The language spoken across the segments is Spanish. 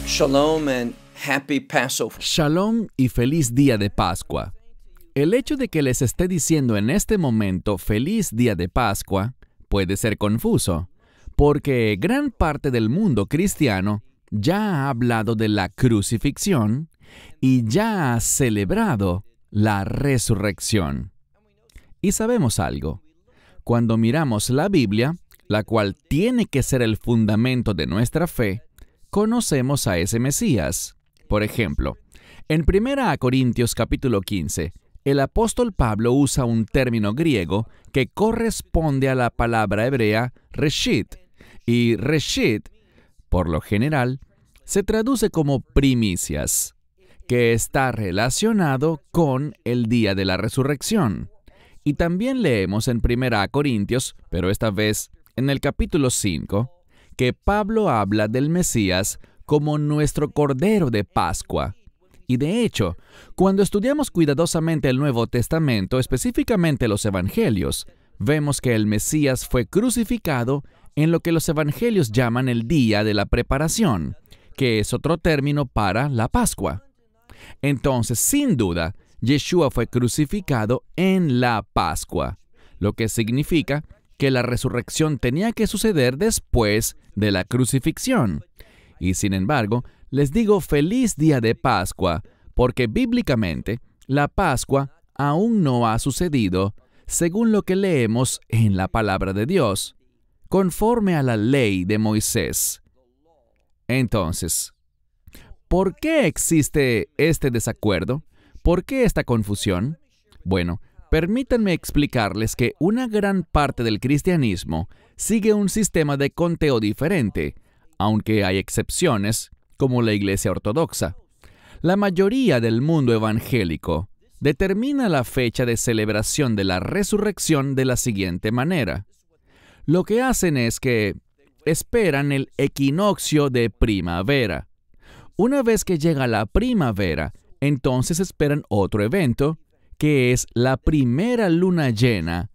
Shalom and happy Passover. Shalom y feliz día de Pascua. El hecho de que les esté diciendo en este momento feliz día de Pascua puede ser confuso, porque gran parte del mundo cristiano ya ha hablado de la crucifixión y ya ha celebrado la resurrección. Y sabemos algo. Cuando miramos la Biblia, la cual tiene que ser el fundamento de nuestra fe, conocemos a ese Mesías. Por ejemplo, en 1 Corintios capítulo 15, el apóstol Pablo usa un término griego que corresponde a la palabra hebrea reshit, y reshit, por lo general, se traduce como primicias, que está relacionado con el día de la resurrección. Y también leemos en 1 Corintios, pero esta vez en el capítulo 5, que Pablo habla del Mesías como nuestro Cordero de Pascua. Y de hecho, cuando estudiamos cuidadosamente el Nuevo Testamento, específicamente los Evangelios, vemos que el Mesías fue crucificado en lo que los Evangelios llaman el día de la preparación, que es otro término para la Pascua. Entonces, sin duda, Yeshua fue crucificado en la Pascua, lo que significa que la resurrección tenía que suceder después de la crucifixión. Y sin embargo, les digo feliz día de Pascua, porque bíblicamente la Pascua aún no ha sucedido, según lo que leemos en la palabra de Dios, conforme a la ley de Moisés. Entonces, ¿por qué existe este desacuerdo? ¿Por qué esta confusión? Bueno, permítanme explicarles que una gran parte del cristianismo sigue un sistema de conteo diferente, aunque hay excepciones, como la Iglesia Ortodoxa. La mayoría del mundo evangélico determina la fecha de celebración de la resurrección de la siguiente manera. Lo que hacen es que esperan el equinoccio de primavera. Una vez que llega la primavera, entonces esperan otro evento, que es la primera luna llena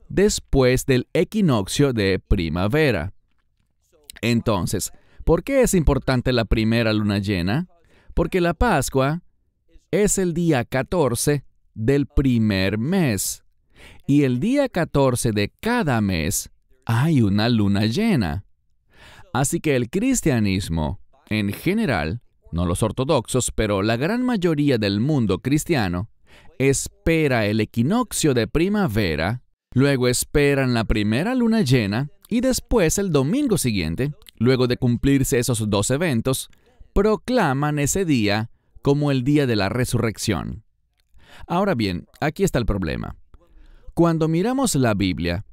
después del equinoccio de primavera. Entonces, ¿por qué es importante la primera luna llena? Porque la Pascua es el día 14 del primer mes, y el día 14 de cada mes hay una luna llena. Así que el cristianismo, en general, no los ortodoxos, pero la gran mayoría del mundo cristiano, espera el equinoccio de primavera, luego esperan la primera luna llena y después el domingo siguiente, luego de cumplirse esos dos eventos, proclaman ese día como el día de la resurrección. Ahora bien, aquí está el problema. Cuando miramos la Biblia,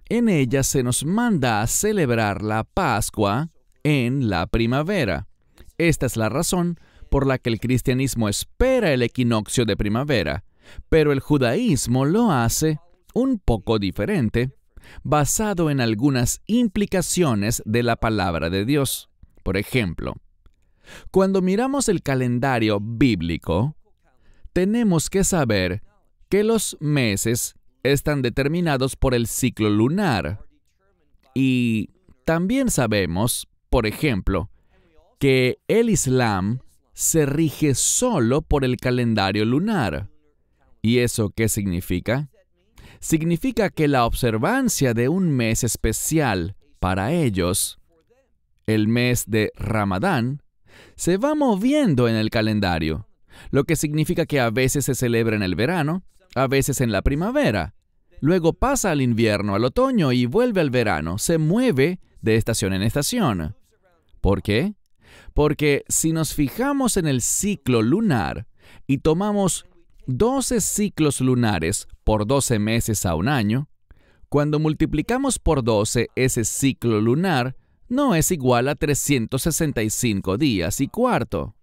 en ella se nos manda a celebrar la Pascua en la primavera. Esta es la razón por la que el cristianismo espera el equinoccio de primavera, pero el judaísmo lo hace un poco diferente, basado en algunas implicaciones de la palabra de Dios. Por ejemplo, cuando miramos el calendario bíblico, tenemos que saber que los meses están determinados por el ciclo lunar. Y también sabemos, por ejemplo, que el Islam se rige solo por el calendario lunar. ¿Y eso qué significa? Significa que la observancia de un mes especial para ellos, el mes de Ramadán, se va moviendo en el calendario, lo que significa que a veces se celebra en el verano, a veces en la primavera, luego pasa al invierno, al otoño y vuelve al verano, se mueve de estación en estación. ¿Por qué? Porque si nos fijamos en el ciclo lunar y tomamos 12 ciclos lunares por 12 meses a un año, cuando multiplicamos por 12 ese ciclo lunar, no es igual a 365 días y cuarto.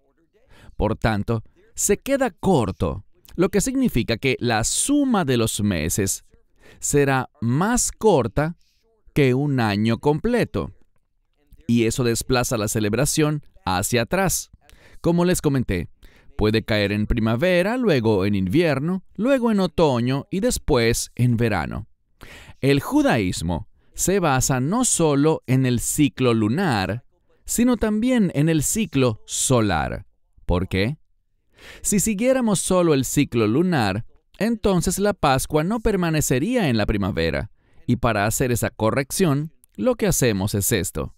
Por tanto, se queda corto, lo que significa que la suma de los meses será más corta que un año completo. Y eso desplaza la celebración hacia atrás. Como les comenté, Puede caer en primavera, luego en invierno, luego en otoño y después en verano. El judaísmo se basa no solo en el ciclo lunar, sino también en el ciclo solar. ¿Por qué? Si siguiéramos solo el ciclo lunar, entonces la Pascua no permanecería en la primavera. Y para hacer esa corrección, lo que hacemos es esto.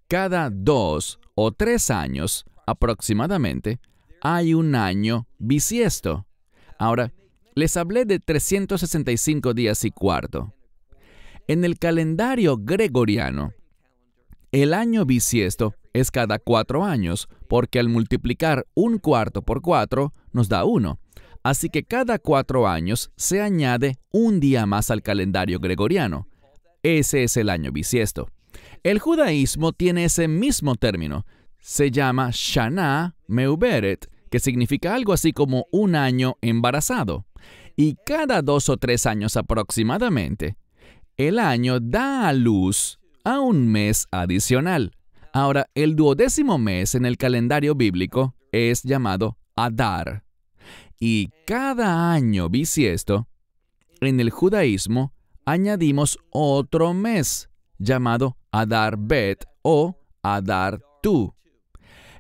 Cada 2 o 3 años, aproximadamente, hay un año bisiesto. Ahora, les hablé de 365 días y cuarto. En el calendario gregoriano, el año bisiesto es cada 4 años, porque al multiplicar un cuarto por 4 nos da 1. Así que cada 4 años se añade un día más al calendario gregoriano. Ese es el año bisiesto. El judaísmo tiene ese mismo término. Se llama Shana Meuberet, que significa algo así como un año embarazado. Y cada 2 o 3 años aproximadamente, el año da a luz a un mes adicional. Ahora, el 12º mes en el calendario bíblico es llamado Adar. Y cada año bisiesto, en el judaísmo, añadimos otro mes llamado Adar Bet o Adar Tu.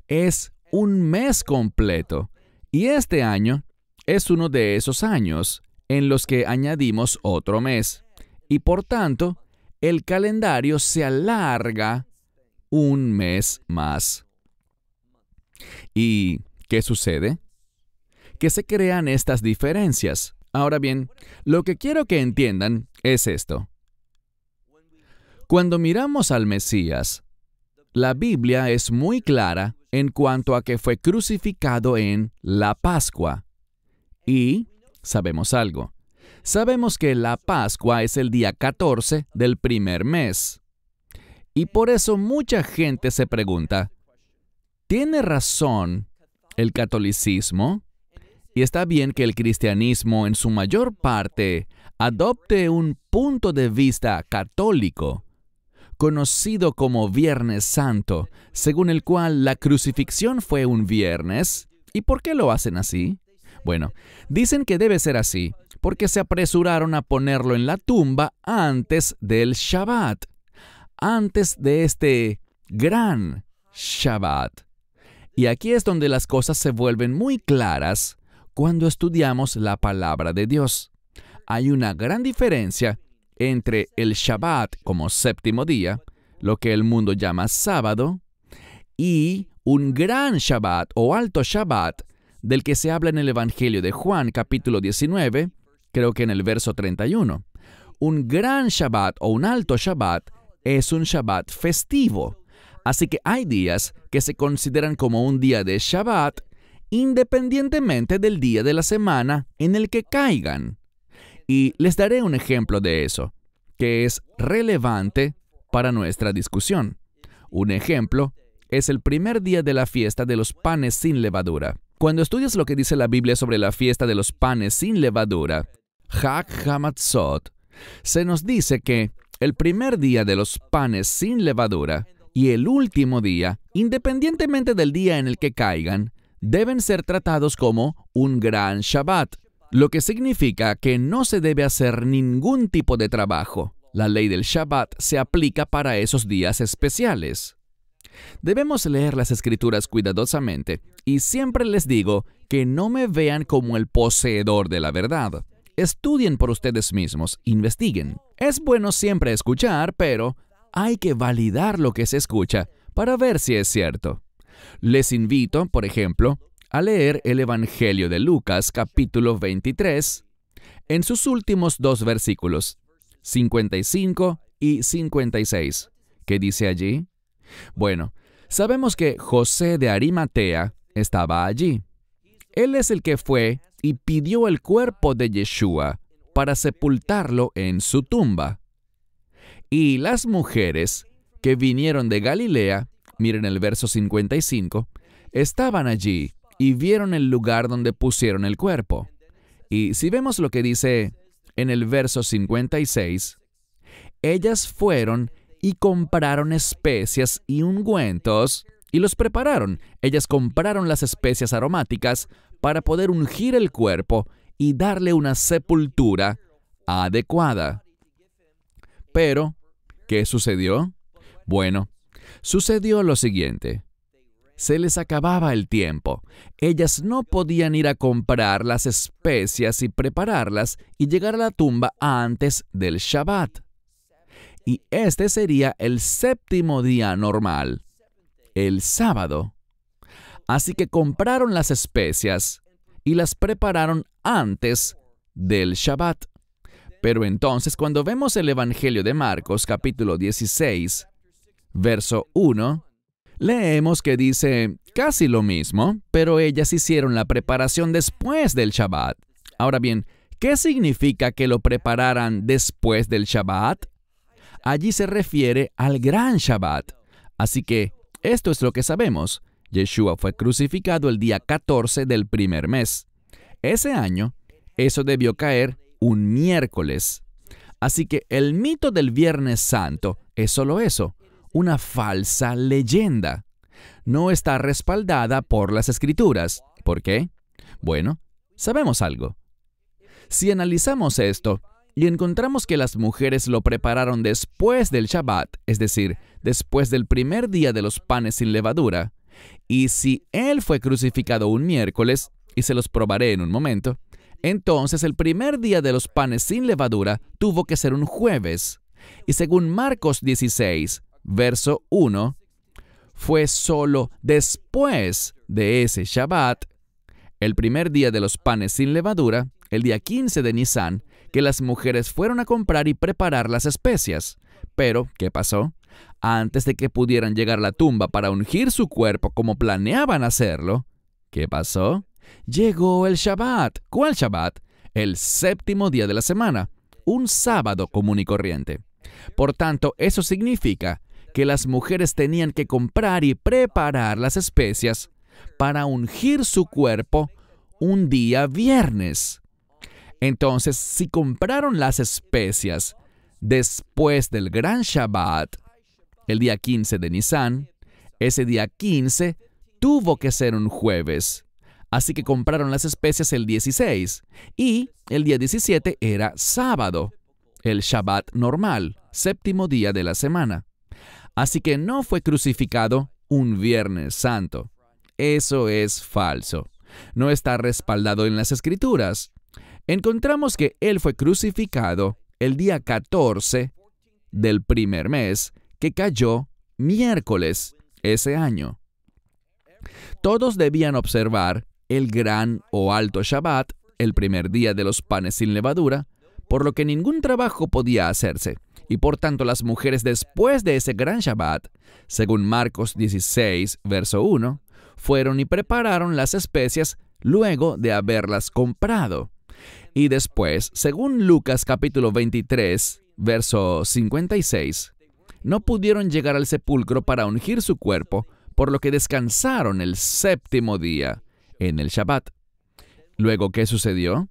Es un mes completo, y este año es uno de esos años en los que añadimos otro mes, y por tanto, el calendario se alarga un mes más. ¿Y qué sucede? Que se crean estas diferencias. Ahora bien, lo que quiero que entiendan es esto. Cuando miramos al Mesías, la Biblia es muy clara en cuanto a que fue crucificado en la Pascua. Y sabemos algo. Sabemos que la Pascua es el día 14 del primer mes. Y por eso mucha gente se pregunta, ¿tiene razón el catolicismo? Y está bien que el cristianismo en su mayor parte adopte un punto de vista católico, conocido como Viernes Santo, según el cual la crucifixión fue un viernes. ¿Y por qué lo hacen así? Bueno, dicen que debe ser así, porque se apresuraron a ponerlo en la tumba antes del Shabbat, antes de este gran Shabbat. Y aquí es donde las cosas se vuelven muy claras cuando estudiamos la palabra de Dios. Hay una gran diferencia entre el Shabbat como séptimo día, lo que el mundo llama sábado, y un gran Shabbat o alto Shabbat, del que se habla en el Evangelio de Juan, capítulo 19, creo que en el verso 31. Un gran Shabbat o un alto Shabbat es un Shabbat festivo. Así que hay días que se consideran como un día de Shabbat, independientemente del día de la semana en el que caigan. Y les daré un ejemplo de eso, que es relevante para nuestra discusión. Un ejemplo es el primer día de la fiesta de los panes sin levadura. Cuando estudias lo que dice la Biblia sobre la fiesta de los panes sin levadura, Chag Hamatzot, se nos dice que el primer día de los panes sin levadura y el último día, independientemente del día en el que caigan, deben ser tratados como un gran Shabbat, lo que significa que no se debe hacer ningún tipo de trabajo. La ley del Shabbat se aplica para esos días especiales. Debemos leer las Escrituras cuidadosamente, y siempre les digo que no me vean como el poseedor de la verdad. Estudien por ustedes mismos, investiguen. Es bueno siempre escuchar, pero hay que validar lo que se escucha para ver si es cierto. Les invito, por ejemplo, a leer el Evangelio de Lucas, capítulo 23, en sus últimos 2 versículos, 55 y 56. ¿Qué dice allí? Bueno, sabemos que José de Arimatea estaba allí. Él es el que fue y pidió el cuerpo de Yeshua para sepultarlo en su tumba. Y las mujeres que vinieron de Galilea, miren el verso 55, estaban allí y vieron el lugar donde pusieron el cuerpo. Y si vemos lo que dice en el verso 56, ellas fueron y compraron especias y ungüentos y los prepararon. Ellas compraron las especias aromáticas para poder ungir el cuerpo y darle una sepultura adecuada. Pero, ¿qué sucedió? Bueno, sucedió lo siguiente. Se les acababa el tiempo. Ellas no podían ir a comprar las especias y prepararlas y llegar a la tumba antes del Shabbat. Y este sería el séptimo día normal, el sábado. Así que compraron las especias y las prepararon antes del Shabbat. Pero entonces, cuando vemos el Evangelio de Marcos, capítulo 16, verso 1, leemos que dice casi lo mismo, pero ellas hicieron la preparación después del Shabbat. Ahora bien, ¿qué significa que lo prepararan después del Shabbat? Allí se refiere al gran Shabbat. Así que esto es lo que sabemos. Yeshua fue crucificado el día 14 del primer mes. Ese año, eso debió caer un miércoles. Así que el mito del Viernes Santo es solo eso, una falsa leyenda. No está respaldada por las Escrituras. ¿Por qué? Bueno, sabemos algo. Si analizamos esto y encontramos que las mujeres lo prepararon después del Shabbat, es decir, después del primer día de los panes sin levadura, y si Él fue crucificado un miércoles, y se los probaré en un momento, entonces el primer día de los panes sin levadura tuvo que ser un jueves. Y según Marcos 16, verso 1, fue solo después de ese Shabbat, el primer día de los panes sin levadura, el día 15 de Nisan, que las mujeres fueron a comprar y preparar las especias. Pero, ¿qué pasó? Antes de que pudieran llegar a la tumba para ungir su cuerpo como planeaban hacerlo, ¿qué pasó? Llegó el Shabbat. ¿Cuál Shabbat? El séptimo día de la semana, un sábado común y corriente. Por tanto, eso significa que las mujeres tenían que comprar y preparar las especias para ungir su cuerpo un día viernes. Entonces, si compraron las especias después del gran Shabbat, el día 15 de Nisan, ese día 15 tuvo que ser un jueves. Así que compraron las especias el 16 y el día 17 era sábado, el Shabbat normal, séptimo día de la semana. Así que no fue crucificado un Viernes Santo. Eso es falso. No está respaldado en las Escrituras. Encontramos que Él fue crucificado el día 14 del primer mes, que cayó miércoles ese año. Todos debían observar el gran o alto Shabbat, el primer día de los panes sin levadura, por lo que ningún trabajo podía hacerse. Y por tanto las mujeres después de ese gran Shabbat, según Marcos 16, verso 1, fueron y prepararon las especias luego de haberlas comprado. Y después, según Lucas capítulo 23, verso 56, no pudieron llegar al sepulcro para ungir su cuerpo, por lo que descansaron el séptimo día, en el Shabbat. Luego, ¿qué sucedió?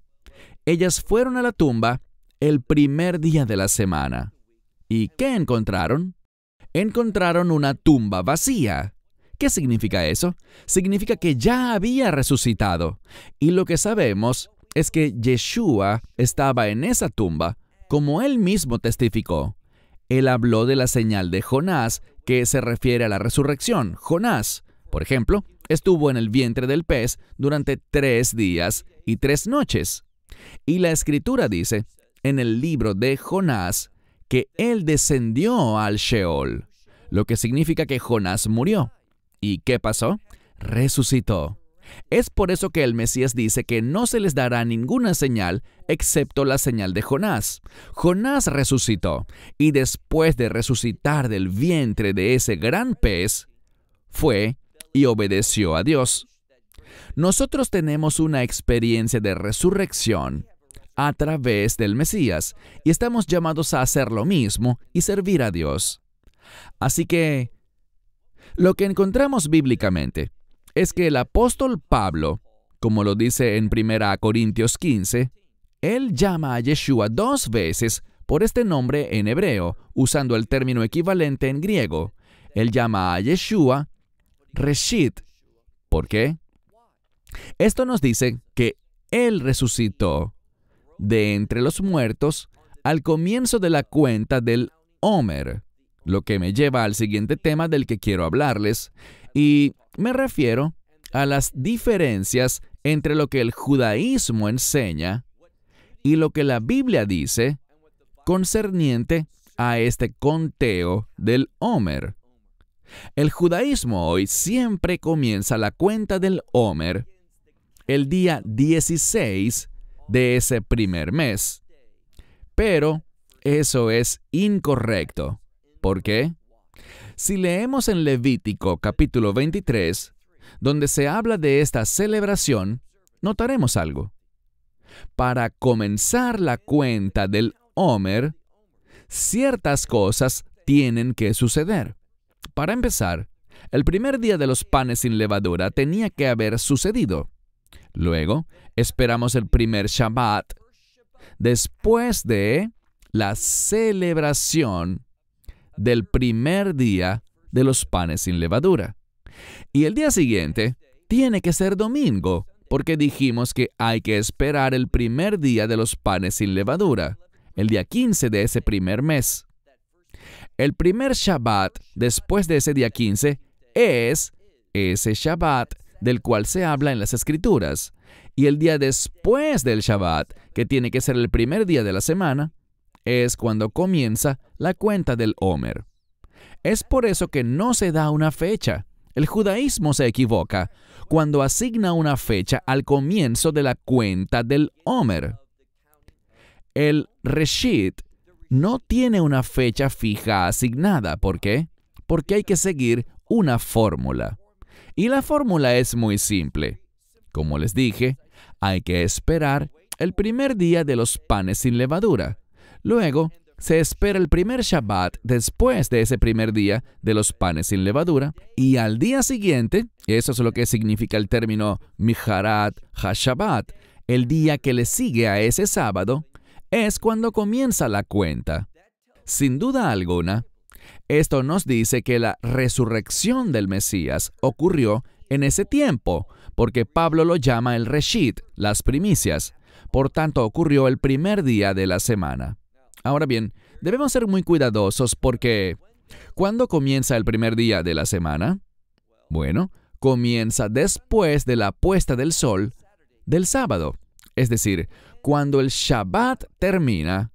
Ellas fueron a la tumba el primer día de la semana. ¿Y qué encontraron? Encontraron una tumba vacía. ¿Qué significa eso? Significa que ya había resucitado. Y lo que sabemos es que Yeshua estaba en esa tumba, como él mismo testificó. Él habló de la señal de Jonás, que se refiere a la resurrección. Jonás, por ejemplo, estuvo en el vientre del pez durante 3 días y 3 noches. Y la Escritura dice, en el libro de Jonás, que él descendió al Sheol, lo que significa que Jonás murió. ¿Y qué pasó? Resucitó. Es por eso que el Mesías dice que no se les dará ninguna señal excepto la señal de Jonás. Jonás resucitó, y después de resucitar del vientre de ese gran pez, fue y obedeció a Dios. Nosotros tenemos una experiencia de resurrección a través del Mesías, y estamos llamados a hacer lo mismo y servir a Dios. Así que, lo que encontramos bíblicamente es que el apóstol Pablo, como lo dice en 1 Corintios 15, él llama a Yeshua 2 veces por este nombre en hebreo, usando el término equivalente en griego. Él llama a Yeshua Reshit. ¿Por qué? Esto nos dice que Él resucitó de entre los muertos al comienzo de la cuenta del Homer, lo que me lleva al siguiente tema del que quiero hablarles, y me refiero a las diferencias entre lo que el judaísmo enseña y lo que la Biblia dice concerniente a este conteo del Homer. El judaísmo hoy siempre comienza la cuenta del Homer el día 16 de ese primer mes. Pero eso es incorrecto. ¿Por qué? Si leemos en Levítico capítulo 23, donde se habla de esta celebración, notaremos algo. Para comenzar la cuenta del Homer, ciertas cosas tienen que suceder. Para empezar, el primer día de los panes sin levadura tenía que haber sucedido. Luego, esperamos el primer Shabbat, después de la celebración del primer día de los panes sin levadura. Y el día siguiente tiene que ser domingo, porque dijimos que hay que esperar el primer día de los panes sin levadura, el día 15 de ese primer mes. El primer Shabbat después de ese día 15 es ese Shabbat del cual se habla en las Escrituras. Y el día después del Shabbat, que tiene que ser el primer día de la semana, es cuando comienza la cuenta del Homer. Es por eso que no se da una fecha. El judaísmo se equivoca cuando asigna una fecha al comienzo de la cuenta del Homer. El Reshit no tiene una fecha fija asignada. ¿Por qué? Porque hay que seguir una fórmula. Y la fórmula es muy simple. Como les dije, hay que esperar el primer día de los panes sin levadura. Luego, se espera el primer Shabbat después de ese primer día de los panes sin levadura. Y al día siguiente, eso es lo que significa el término Miharat HaShabbat, el día que le sigue a ese sábado, es cuando comienza la cuenta. Sin duda alguna, esto nos dice que la resurrección del Mesías ocurrió en ese tiempo, porque Pablo lo llama el Reshit, las primicias. Por tanto, ocurrió el primer día de la semana. Ahora bien, debemos ser muy cuidadosos porque ¿cuándo comienza el primer día de la semana? Bueno, comienza después de la puesta del sol del sábado. Es decir, cuando el Shabbat termina,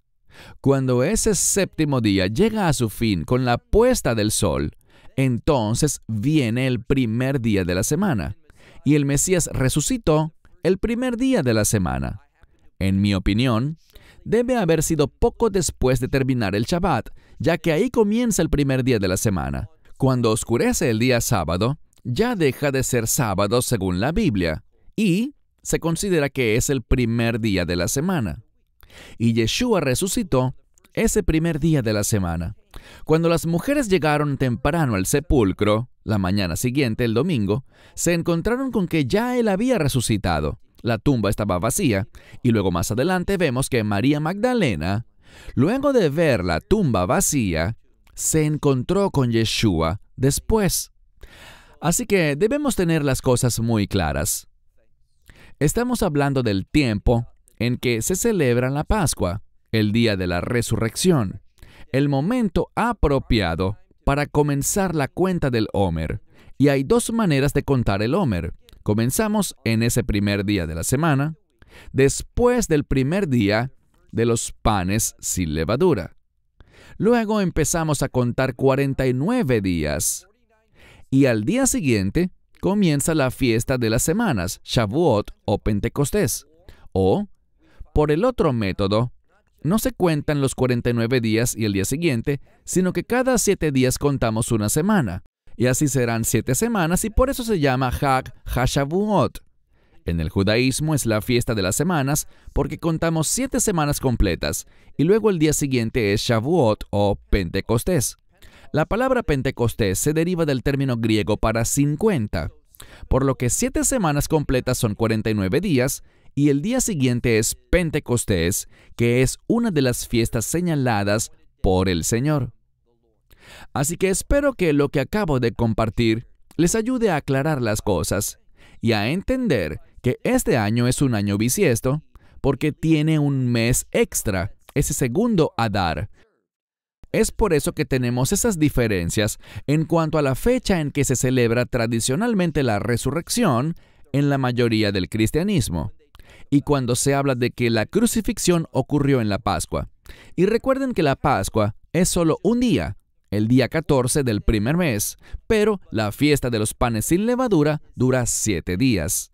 cuando ese séptimo día llega a su fin con la puesta del sol, entonces viene el primer día de la semana. Y el Mesías resucitó el primer día de la semana. En mi opinión, debe haber sido poco después de terminar el Shabbat, ya que ahí comienza el primer día de la semana. Cuando oscurece el día sábado, ya deja de ser sábado según la Biblia, y se considera que es el primer día de la semana. Y Yeshua resucitó ese primer día de la semana. Cuando las mujeres llegaron temprano al sepulcro, la mañana siguiente, el domingo, se encontraron con que ya él había resucitado. La tumba estaba vacía, y luego más adelante vemos que María Magdalena, luego de ver la tumba vacía, se encontró con Yeshua después. Así que debemos tener las cosas muy claras. Estamos hablando del tiempo en que se celebra la Pascua, el día de la resurrección, el momento apropiado para comenzar la cuenta del Homer. Y hay dos maneras de contar el Homer. Comenzamos en ese primer día de la semana, después del primer día de los panes sin levadura. Luego empezamos a contar 49 días. Y al día siguiente comienza la fiesta de las semanas, Shavuot o Pentecostés. O, por el otro método, no se cuentan los 49 días y el día siguiente, sino que cada 7 días contamos una semana. Y así serán 7 semanas y por eso se llama Hag HaShavuot. En el judaísmo es la fiesta de las semanas porque contamos 7 semanas completas y luego el día siguiente es Shavuot o Pentecostés. La palabra Pentecostés se deriva del término griego para 50, por lo que 7 semanas completas son 49 días y el día siguiente es Pentecostés, que es una de las fiestas señaladas por el Señor. Así que espero que lo que acabo de compartir les ayude a aclarar las cosas y a entender que este año es un año bisiesto porque tiene un mes extra, ese segundo Adar. Es por eso que tenemos esas diferencias en cuanto a la fecha en que se celebra tradicionalmente la resurrección en la mayoría del cristianismo, y cuando se habla de que la crucifixión ocurrió en la Pascua. Y recuerden que la Pascua es solo un día, el día 14 del primer mes, pero la fiesta de los panes sin levadura dura 7 días.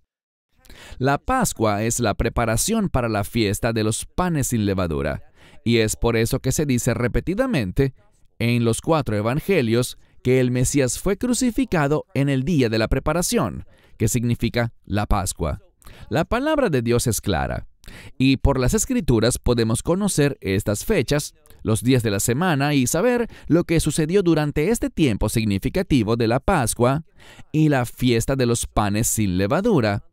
La Pascua es la preparación para la fiesta de los panes sin levadura, y es por eso que se dice repetidamente en los 4 evangelios que el Mesías fue crucificado en el día de la preparación, que significa la Pascua. La palabra de Dios es clara, y por las Escrituras podemos conocer estas fechas, los días de la semana y saber lo que sucedió durante este tiempo significativo de la Pascua y la fiesta de los panes sin levadura,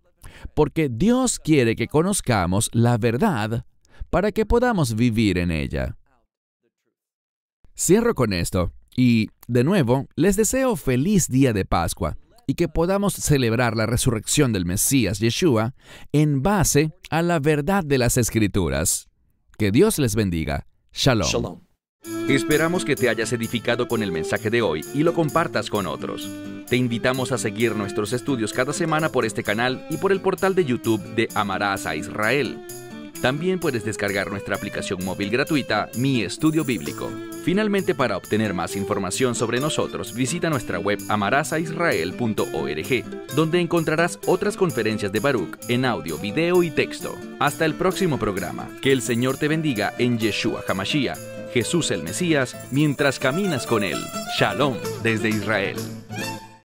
porque Dios quiere que conozcamos la verdad para que podamos vivir en ella. Cierro con esto y, de nuevo, les deseo feliz día de Pascua y que podamos celebrar la resurrección del Mesías Yeshua en base a la verdad de las Escrituras. Que Dios les bendiga. Shalom. Shalom. Esperamos que te hayas edificado con el mensaje de hoy y lo compartas con otros. Te invitamos a seguir nuestros estudios cada semana por este canal y por el portal de YouTube de Amarás a Israel. También puedes descargar nuestra aplicación móvil gratuita, Mi Estudio Bíblico. Finalmente, para obtener más información sobre nosotros, visita nuestra web amarasaisrael.org, donde encontrarás otras conferencias de Baruch en audio, video y texto. Hasta el próximo programa. Que el Señor te bendiga en Yeshua HaMashiach, Jesús el Mesías, mientras caminas con Él. Shalom desde Israel.